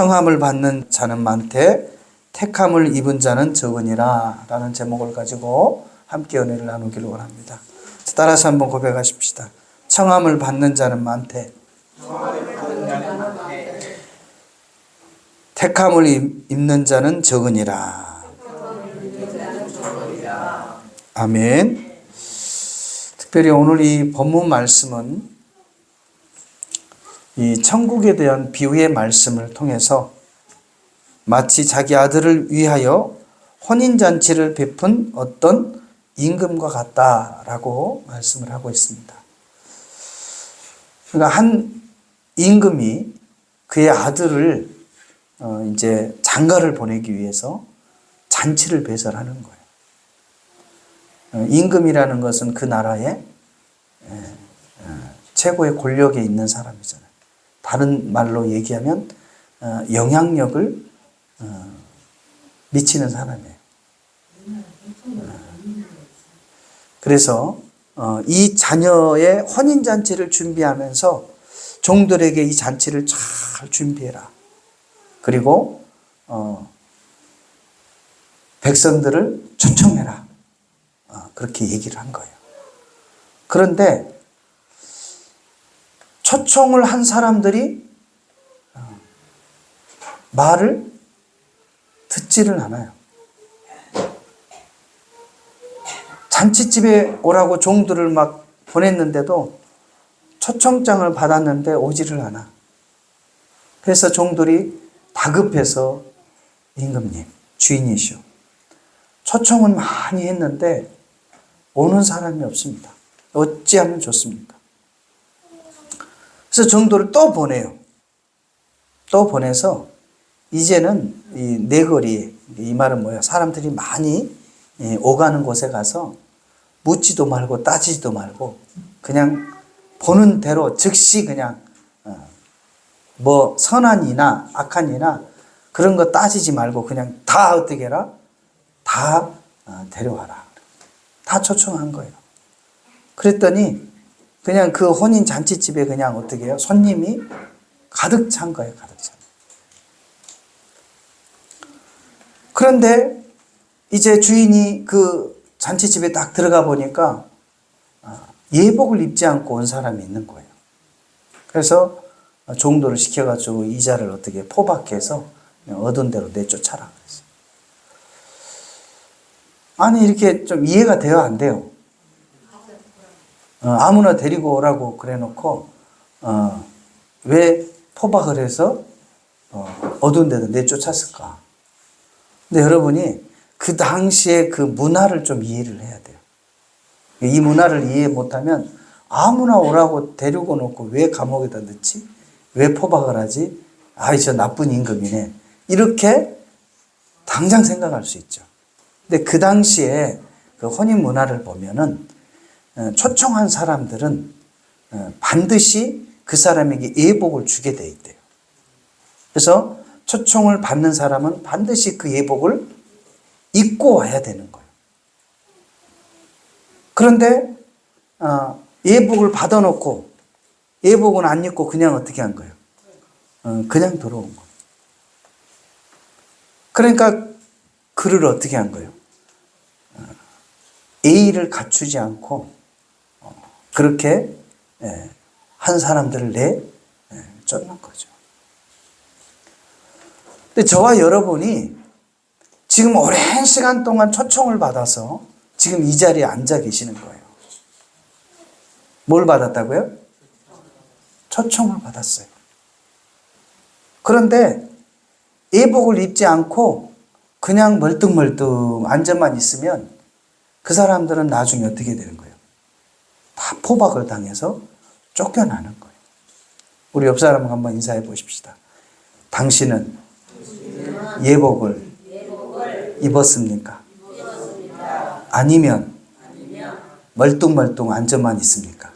청함을 받는 자는 많되 택함을 입은 자는 적으니라 라는 제목을 가지고 함께 은혜를 나누기를 원합니다. 따라서 한번 고백하십시다. 청함을 받는 자는 많되 택함을 입는 자는 적으니라. 아멘. 특별히 오늘 이 본문 말씀은 이 천국에 대한 비유의 말씀을 통해서 마치 자기 아들을 위하여 혼인잔치를 베푼 어떤 임금과 같다라고 말씀을 하고 있습니다. 그러니까 한 임금이 그의 아들을 이제 장가를 보내기 위해서 잔치를 배설하는 거예요. 임금이라는 것은 그 나라의 최고의 권력에 있는 사람이잖아요. 다른 말로 얘기하면 영향력을 미치는 사람이에요. 그래서 이 자녀의 혼인잔치를 준비하면서 종들에게 이 잔치를 잘 준비해라. 그리고 백성들을 초청해라. 그렇게 얘기를 한 거예요. 그런데 초청을 한 사람들이 말을 듣지를 않아요. 잔치집에 오라고 종들을 막 보냈는데도 초청장을 받았는데 오지를 않아. 그래서 종들이 다급해서 임금님, 주인이시오. 초청은 많이 했는데 오는 사람이 없습니다. 어찌하면 좋습니까? 그래서 종들을 또 보내요. 또 보내서 이제는 이 내거리에, 이 말은 뭐야? 사람들이 많이 오가는 곳에 가서 묻지도 말고 따지지도 말고 그냥 보는 대로 즉시 그냥 뭐 선한이나 악한이나 그런 거 따지지 말고 그냥 다 어떻게 해라? 다 데려와라. 다 초청한 거예요. 그랬더니 그냥 그 혼인 잔치집에 그냥 어떻게 해요? 손님이 가득 찬 거예요. 가득 찬. 그런데 이제 주인이 그 잔치집에 딱 들어가 보니까 예복을 입지 않고 온 사람이 있는 거예요. 그래서 종도를 시켜가지고 이자를 어떻게 포박해서 얻은 대로 내쫓아라 그랬어요. 아니 이렇게 좀 이해가 돼요? 안 돼요? 아무나 데리고 오라고 그래 놓고 왜 포박을 해서 어두운 데도 내쫓았을까? 근데 여러분이 그 당시에 그 문화를 좀 이해를 해야 돼요. 이 문화를 이해 못하면 아무나 오라고 데리고 놓고 왜 감옥에다 넣지? 왜 포박을 하지? 아이 저 나쁜 임금이네. 이렇게 당장 생각할 수 있죠. 근데 그 당시에 그 혼인 문화를 보면은 초청한 사람들은 반드시 그 사람에게 예복을 주게 돼 있대요. 그래서 초청을 받는 사람은 반드시 그 예복을 입고 와야 되는 거예요. 그런데 예복을 받아놓고 예복은 안 입고 그냥 어떻게 한 거예요? 그냥 들어온 거예요. 그러니까 그를 어떻게 한 거예요? 예의를 갖추지 않고 그렇게 한 사람들을 내쫓는 거죠. 근데 저와 여러분이 지금 오랜 시간 동안 초청을 받아서 지금 이 자리에 앉아 계시는 거예요. 뭘 받았다고요? 초청을 받았어요. 그런데 예복을 입지 않고 그냥 멀뚱멀뚱 앉아만 있으면 그 사람들은 나중에 어떻게 되는 거예요? 다 포박을 당해서 쫓겨나는 거예요. 우리 옆 사람과 한번 인사해 보십시다. 당신은 예복을 입었습니까? 아니면 멀뚱멀뚱 앉아만 있습니까?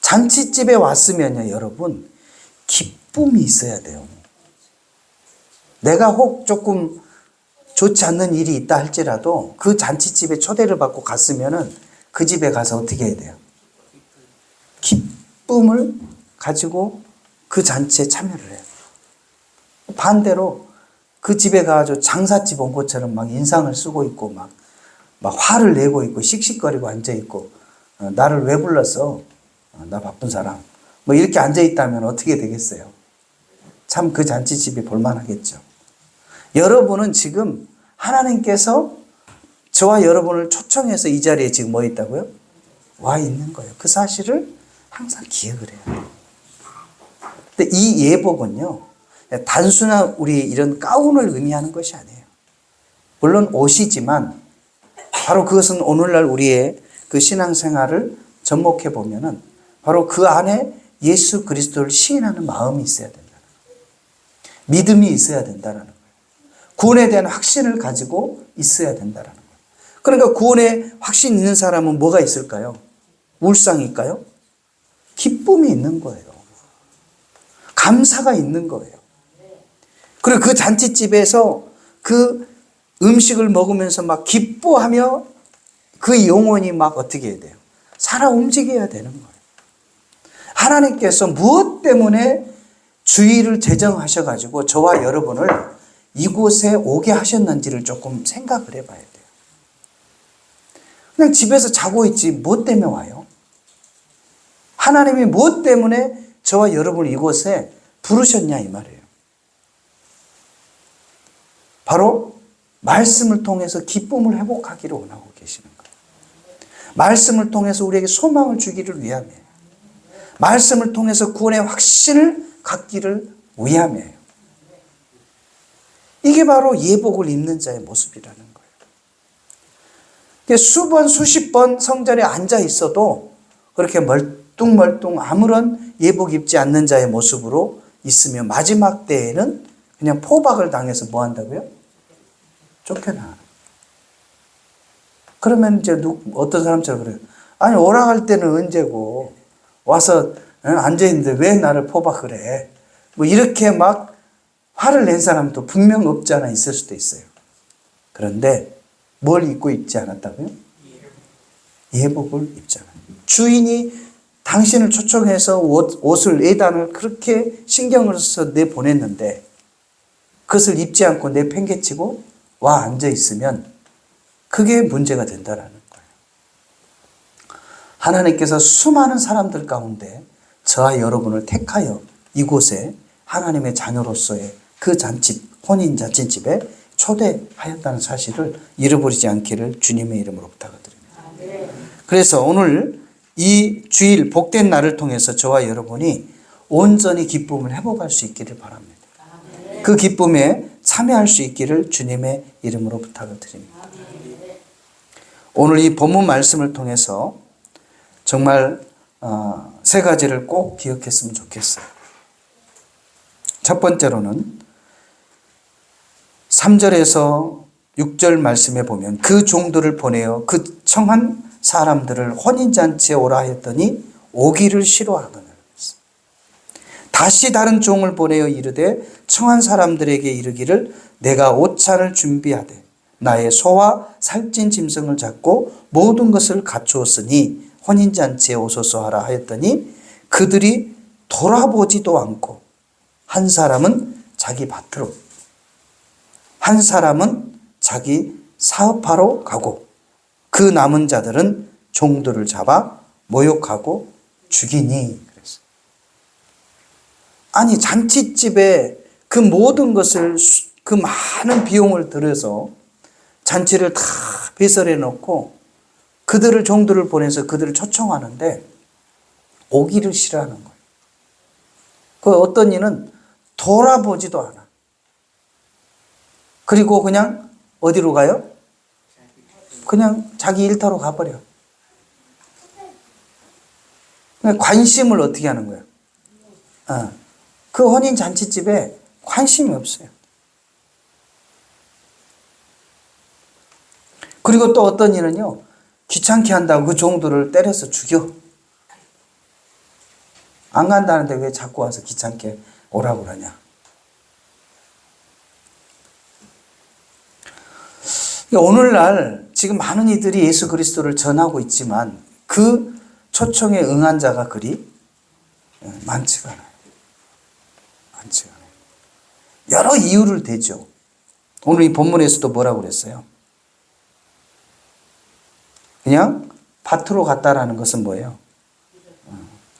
잔치집에 왔으면요, 여러분, 기쁨이 있어야 돼요. 내가 혹 조금 좋지 않는 일이 있다 할지라도 그 잔치집에 초대를 받고 갔으면은 그 집에 가서 어떻게 해야 돼요? 기쁨을 가지고 그 잔치에 참여를 해요. 반대로 그 집에 가서 장사집 온 것처럼 막 인상을 쓰고 있고 막 화를 내고 있고 씩씩거리고 앉아있고 나를 왜 불렀어? 나 바쁜 사람. 뭐 이렇게 앉아있다면 어떻게 되겠어요? 참 그 잔치집이 볼만하겠죠. 여러분은 지금 하나님께서 저와 여러분을 초청해서 이 자리에 지금 뭐 있다고요? 와 있는 거예요. 그 사실을 항상 기억을 해요. 근데 이 예복은요, 단순한 우리 이런 가운을 의미하는 것이 아니에요. 물론 옷이지만 바로 그것은 오늘날 우리의 그 신앙생활을 접목해 보면은 바로 그 안에 예수 그리스도를 시인하는 마음이 있어야 된다는 거예요. 믿음이 있어야 된다는 거예요. 구원에 대한 확신을 가지고 있어야 된다는 거예요. 그러니까 구원에 확신 있는 사람은 뭐가 있을까요? 울상일까요? 기쁨이 있는 거예요. 감사가 있는 거예요. 그리고 그 잔치집에서 그 음식을 먹으면서 막 기뻐하며 그 영혼이 막 어떻게 해야 돼요? 살아 움직여야 되는 거예요. 하나님께서 무엇 때문에 주의를 제정하셔가지고 저와 여러분을 이곳에 오게 하셨는지를 조금 생각을 해봐야 돼요. 그냥 집에서 자고 있지 무엇 때문에 와요? 하나님이 무엇 때문에 저와 여러분을 이곳에 부르셨냐 이 말이에요. 바로 말씀을 통해서 기쁨을 회복하기를 원하고 계시는 거예요. 말씀을 통해서 우리에게 소망을 주기를 위함이에요. 말씀을 통해서 구원의 확신을 갖기를 위함이에요. 이게 바로 예복을 입는 자의 모습이라는 거예요. 수번 수십 번 성전에 앉아 있어도 그렇게 멀뚱멀뚱 아무런 예복 입지 않는 자의 모습으로 있으면 마지막 때에는 그냥 포박을 당해서 뭐 한다고요? 쫓겨나. 그러면 이제 어떤 사람처럼 그래요. 아니 오락할 때는 언제고 와서 앉아있는데 왜 나를 포박을 해? 뭐 이렇게 막 화를 낸 사람도 분명 없지 않아 있을 수도 있어요. 그런데 뭘 입고 입지 않았다고요? 예복을 입잖아요. 주인이 당신을 초청해서 옷을 예단을 그렇게 신경을 써서 내보냈는데 그것을 입지 않고 내팽개치고 와 앉아있으면 그게 문제가 된다는 거예요. 하나님께서 수많은 사람들 가운데 저와 여러분을 택하여 이곳에 하나님의 자녀로서의 그 잔치, 혼인잔치집에 초대하였다는 사실을 잃어버리지 않기를 주님의 이름으로 부탁드립니다. 그래서 오늘 이 주일 복된 날을 통해서 저와 여러분이 온전히 기쁨을 회복할 수 있기를 바랍니다. 그 기쁨에 참여할 수 있기를 주님의 이름으로 부탁을 드립니다. 오늘 이 본문 말씀을 통해서 정말 세 가지를 꼭 기억했으면 좋겠어요. 첫 번째로는 3절에서 6절 말씀에 보면 그 종들을 보내어 그 청한 사람들을 혼인잔치에 오라 하였더니 오기를 싫어하거늘. 다시 다른 종을 보내어 이르되 청한 사람들에게 이르기를 내가 옷차를 준비하되 나의 소와 살찐 짐승을 잡고 모든 것을 갖추었으니 혼인잔치에 오소서 하라 하였더니 그들이 돌아보지도 않고 한 사람은 자기 밭으로 한 사람은 자기 사업하러 가고 그 남은 자들은 종들을 잡아 모욕하고 죽이니. 그랬어요. 아니 잔치집에 그 모든 것을 그 많은 비용을 들여서 잔치를 다 배설해 놓고 그들을 종들을 보내서 그들을 초청하는데 오기를 싫어하는 거예요. 그 어떤 이는 돌아보지도 않아. 그리고 그냥 어디로 가요? 그냥 자기 일터로 가버려. 관심을 어떻게 하는 거예요? 그 혼인 잔치집에 관심이 없어요. 그리고 또 어떤 이는요, 귀찮게 한다고 그 종들을 때려서 죽여. 안 간다는데 왜 자꾸 와서 귀찮게 오라고 그러냐. 오늘날 지금 많은 이들이 예수 그리스도를 전하고 있지만 그 초청에 응한 자가 그리 많지가 않아요. 않지가 않아요. 여러 이유를 대죠. 오늘 이 본문에서도 뭐라고 그랬어요? 그냥 밭으로 갔다라는 것은 뭐예요?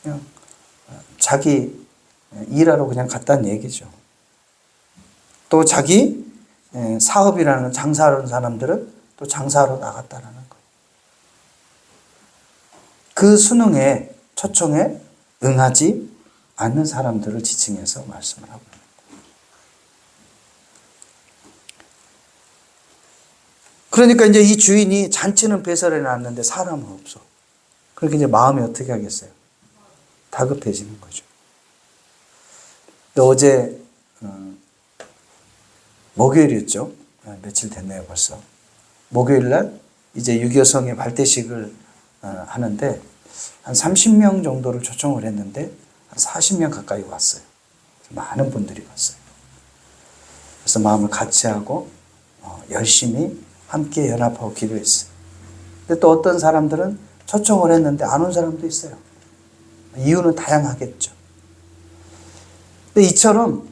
그냥 자기 일하러 그냥 갔다는 얘기죠. 또 자기 사업이라는 장사하는 사람들은 또 장사하러 나갔다라는 거예요. 그 수능에 초청에 응하지 않는 사람들을 지칭해서 말씀을 하고 있습니다. 그러니까 이제 이 주인이 잔치는 배설해 놨는데 사람은 없어. 그렇게 이제 마음이 어떻게 하겠어요? 다급해지는 거죠. 어제 목요일이었죠. 며칠 됐네요, 벌써. 목요일 날 이제 유교성의 발대식을 하는데 한 30명 정도를 초청을 했는데 한 40명 가까이 왔어요. 많은 분들이 왔어요. 그래서 마음을 같이 하고 열심히 함께 연합하고 기도했어요. 근데 또 어떤 사람들은 초청을 했는데 안 온 사람도 있어요. 이유는 다양하겠죠. 근데 이처럼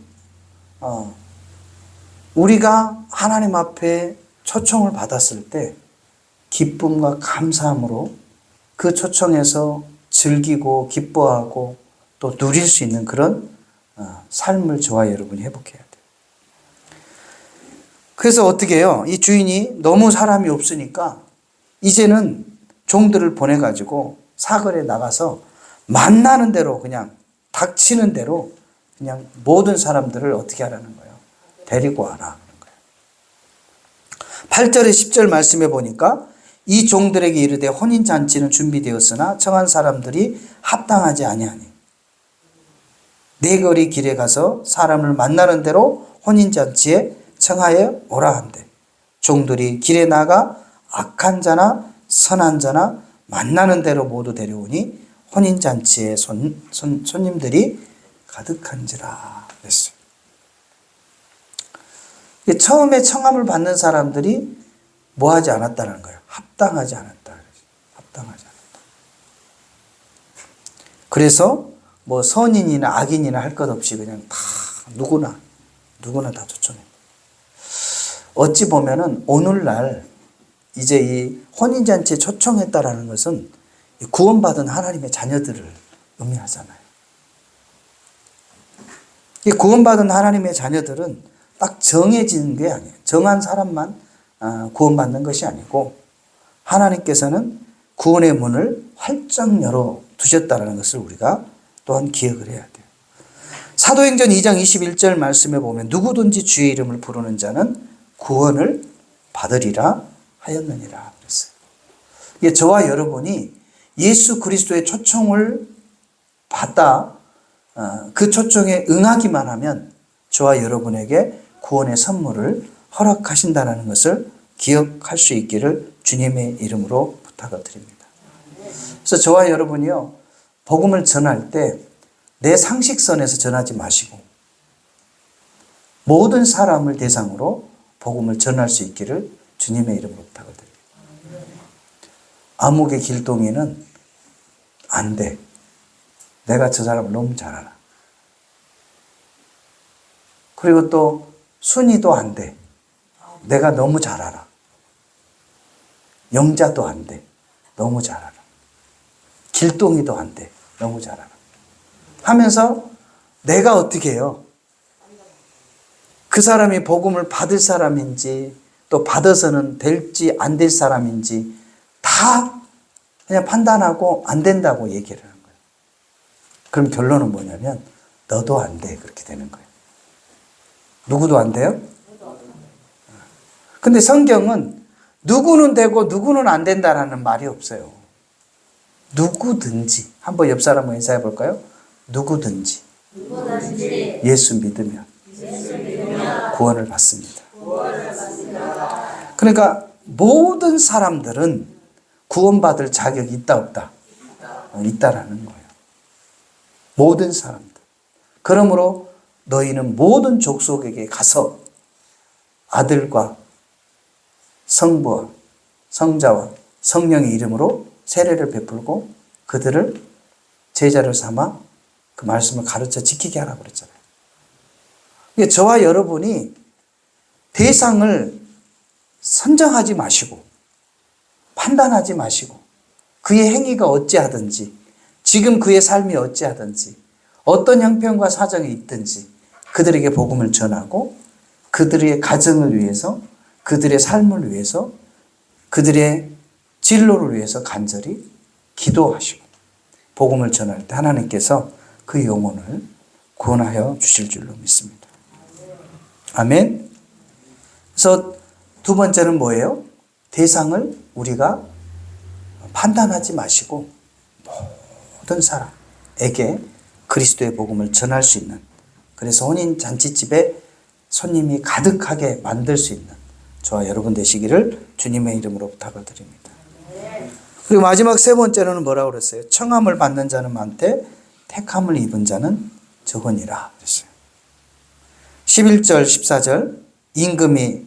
우리가 하나님 앞에 초청을 받았을 때 기쁨과 감사함으로 그 초청에서 즐기고 기뻐하고 또 누릴 수 있는 그런 삶을 저와 여러분이 회복해야 돼요. 그래서 어떻게 해요? 이 주인이 너무 사람이 없으니까 이제는 종들을 보내가지고 사거리에 나가서 만나는 대로 그냥 닥치는 대로 그냥 모든 사람들을 어떻게 하라는 거예요? 데리고 와라. 8절에 10절 말씀해 보니까 이 종들에게 이르되 혼인잔치는 준비되었으나 청한 사람들이 합당하지 아니하니 네 거리 길에 가서 사람을 만나는 대로 혼인잔치에 청하여 오라 한대. 종들이 길에 나가 악한 자나 선한 자나 만나는 대로 모두 데려오니 혼인잔치에 손님들이 가득한지라 그랬어요. 처음에 청함을 받는 사람들이 뭐 하지 않았다는 거예요? 합당하지 않았다. 합당하지 않았다. 그래서 뭐 선인이나 악인이나 할 것 없이 그냥 다 누구나 다 초청해요. 어찌 보면은 오늘날 이제 이 혼인잔치에 초청했다라는 것은 구원받은 하나님의 자녀들을 의미하잖아요. 이 구원받은 하나님의 자녀들은 딱 정해진 게 아니에요. 정한 사람만 구원받는 것이 아니고 하나님께서는 구원의 문을 활짝 열어 두셨다는 것을 우리가 또한 기억을 해야 돼요. 사도행전 2장 21절 말씀에 보면 누구든지 주의 이름을 부르는 자는 구원을 받으리라 하였느니라 그랬어요. 이게 저와 여러분이 예수 그리스도의 초청을 받아 그 초청에 응하기만 하면 저와 여러분에게 구원의 선물을 허락하신다는 것을 기억할 수 있기를 주님의 이름으로 부탁을 드립니다. 그래서 저와 여러분이요, 복음을 전할 때 내 상식선에서 전하지 마시고 모든 사람을 대상으로 복음을 전할 수 있기를 주님의 이름으로 부탁을 드립니다. 아무개 길동이는 안 돼. 내가 저 사람을 너무 잘 알아. 그리고 또 순이도 안 돼. 내가 너무 잘 알아. 영자도 안 돼. 너무 잘 알아. 길동이도 안 돼. 너무 잘 알아. 하면서 내가 어떻게 해요? 그 사람이 복음을 받을 사람인지 또 받아서는 될지 안 될 사람인지 다 그냥 판단하고 안 된다고 얘기를 하는 거예요. 그럼 결론은 뭐냐면 너도 안 돼. 그렇게 되는 거예요. 누구도 안 돼요? 근데 성경은 누구는 되고 누구는 안 된다라는 말이 없어요. 누구든지. 한번 옆 사람과 인사해 볼까요? 누구든지. 예수 믿으면 구원을 받습니다. 그러니까 모든 사람들은 구원받을 자격이 있다 없다? 있다라는 거예요. 모든 사람들. 그러므로 너희는 모든 족속에게 가서 아들과 성부와 성자와 성령의 이름으로 세례를 베풀고 그들을 제자를 삼아 그 말씀을 가르쳐 지키게 하라고 그랬잖아요. 이게 저와 여러분이 대상을 선정하지 마시고 판단하지 마시고 그의 행위가 어찌하든지 지금 그의 삶이 어찌하든지 어떤 형편과 사정이 있든지 그들에게 복음을 전하고 그들의 가정을 위해서 그들의 삶을 위해서 그들의 진로를 위해서 간절히 기도하시고 복음을 전할 때 하나님께서 그 영혼을 구원하여 주실 줄로 믿습니다. 아멘. 그래서 두 번째는 뭐예요? 대상을 우리가 판단하지 마시고 모든 사람에게 그리스도의 복음을 전할 수 있는, 그래서 혼인 잔치집에 손님이 가득하게 만들 수 있는 저와 여러분 되시기를 주님의 이름으로 부탁을 드립니다. 그리고 마지막 세 번째로는 뭐라고 그랬어요? 청함을 받는 자는 많되 택함을 입은 자는 적으니라 그랬어요. 11절 14절 임금이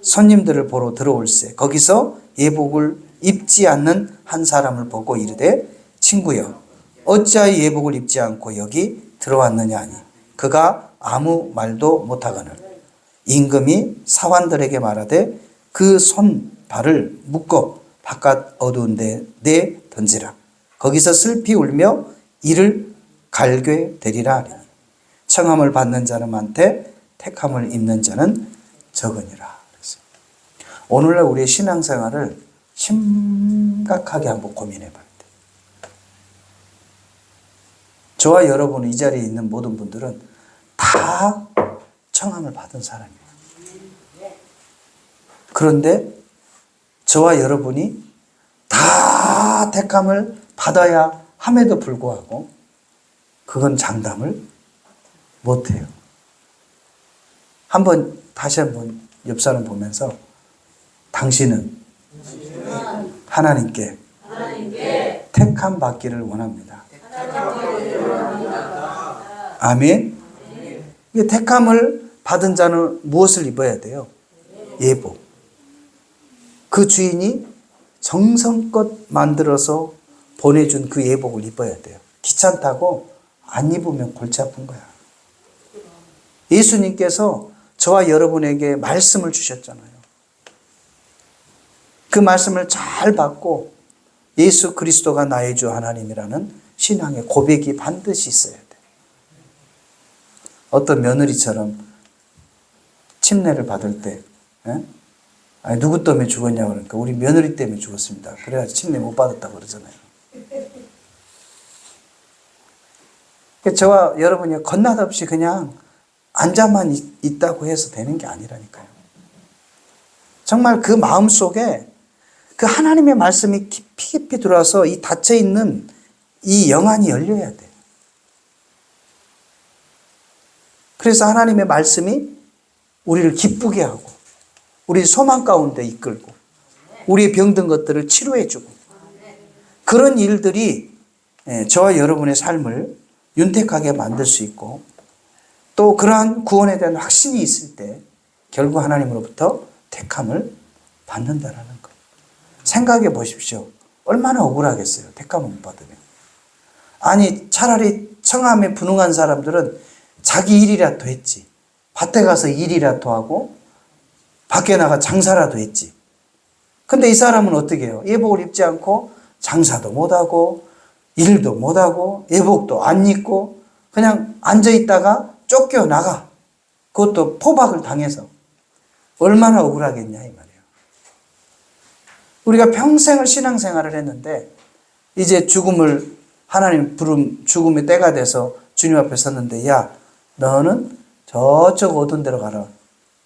손님들을 보러 들어올세 거기서 예복을 입지 않는 한 사람을 보고 이르되 친구여 어찌하여 예복을 입지 않고 여기 들어왔느냐 하니 그가 아무 말도 못하거늘 임금이 사환들에게 말하되 그 손발을 묶어 바깥 어두운 데 내 던지라 거기서 슬피 울며 이를 갈괴되리라 하니 청함을 받는 자는 많되 택함을 입는 자는 적으니라. 오늘날 우리의 신앙생활을 심각하게 한번 고민해 봐야 돼요. 저와 여러분 이 자리에 있는 모든 분들은 다 청함을 받은 사람이에요. 그런데 저와 여러분이 다 택함을 받아야 함에도 불구하고 그건 장담을 못해요. 다시 한번 옆 사람 보면서 당신은 하나님께 택함 받기를 원합니다. 아멘. 이 택함을 받은 자는 무엇을 입어야 돼요? 예복. 그 주인이 정성껏 만들어서 보내준 그 예복을 입어야 돼요. 귀찮다고 안 입으면 골치 아픈 거야. 예수님께서 저와 여러분에게 말씀을 주셨잖아요. 그 말씀을 잘 받고 예수 그리스도가 나의 주 하나님이라는 신앙의 고백이 반드시 있어야 돼. 어떤 며느리처럼 침례를 받을 때 아니, 누구 때문에 죽었냐고 그러니까 우리 며느리 때문에 죽었습니다. 그래야지 침례 못 받았다고 그러잖아요. 저와 여러분이 건너없이 그냥 앉아만 있다고 해서 되는 게 아니라니까요. 정말 그 마음속에 그 하나님의 말씀이 깊이 깊이 들어와서 이 닫혀있는 이 영안이 열려야 돼요. 그래서 하나님의 말씀이 우리를 기쁘게 하고 우리 소망 가운데 이끌고 우리의 병든 것들을 치료해주고 그런 일들이 저와 여러분의 삶을 윤택하게 만들 수 있고 또 그러한 구원에 대한 확신이 있을 때 결국 하나님으로부터 택함을 받는다라는 거예요. 생각해 보십시오. 얼마나 억울하겠어요. 택함을 못 받으면. 아니 차라리 청함에 분응한 사람들은 자기 일이라도 했지. 밭에 가서 일이라도 하고 밖에 나가 장사라도 했지. 근데 이 사람은 어떻게 해요? 예복을 입지 않고 장사도 못하고 일도 못하고 예복도 안 입고 그냥 앉아있다가 쫓겨나가. 그것도 포박을 당해서. 얼마나 억울하겠냐 이 말이에요. 우리가 평생을 신앙생활을 했는데 이제 죽음을 하나님 부름 죽음의 때가 돼서 주님 앞에 섰는데 야 너는 저쪽 어두운 데로 가라.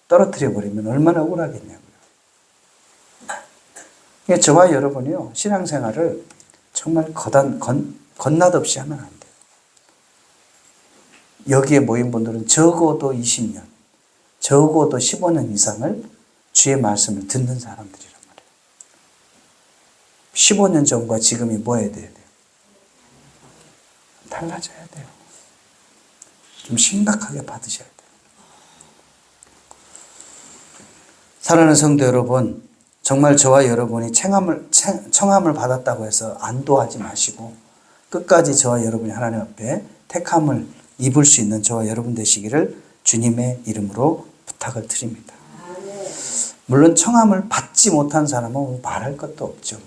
떨어뜨려 버리면 얼마나 억울하겠냐고요. 저와 여러분이요 신앙생활을 정말 건낫없이 하면 안 돼요. 여기에 모인 분들은 적어도 20년, 적어도 15년 이상을 주의 말씀을 듣는 사람들이란 말이에요. 15년 전과 지금이 뭐 해야 돼요? 달라져야 돼요. 좀 심각하게 받으셔야 돼요. 사랑하는 성도 여러분, 정말 저와 여러분이 청함을 받았다고 해서 안도하지 마시고 끝까지 저와 여러분이 하나님 앞에 택함을 입을 수 있는 저와 여러분 되시기를 주님 주님의 이름으로 부탁을 드립니다. 물론 청함을 받지 못한 사람은 뭐 말할 것도 없죠.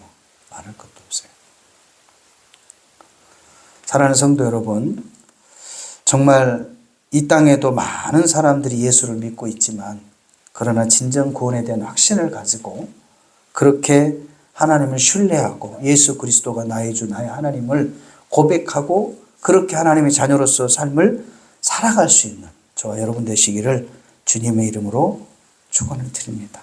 말할 것도 없어요. 사랑하는 성도 여러분, 정말 이 땅에도 많은 사람들이 예수를 믿고 있지만 그러나 진정 구원에 대한 확신을 가지고 그렇게 하나님을 신뢰하고 예수 그리스도가 나의 주 나의 하나님을 고백하고 그렇게 하나님의 자녀로서 삶을 살아갈 수 있는 저와 여러분 되시기를 주님의 이름으로 축원을 드립니다.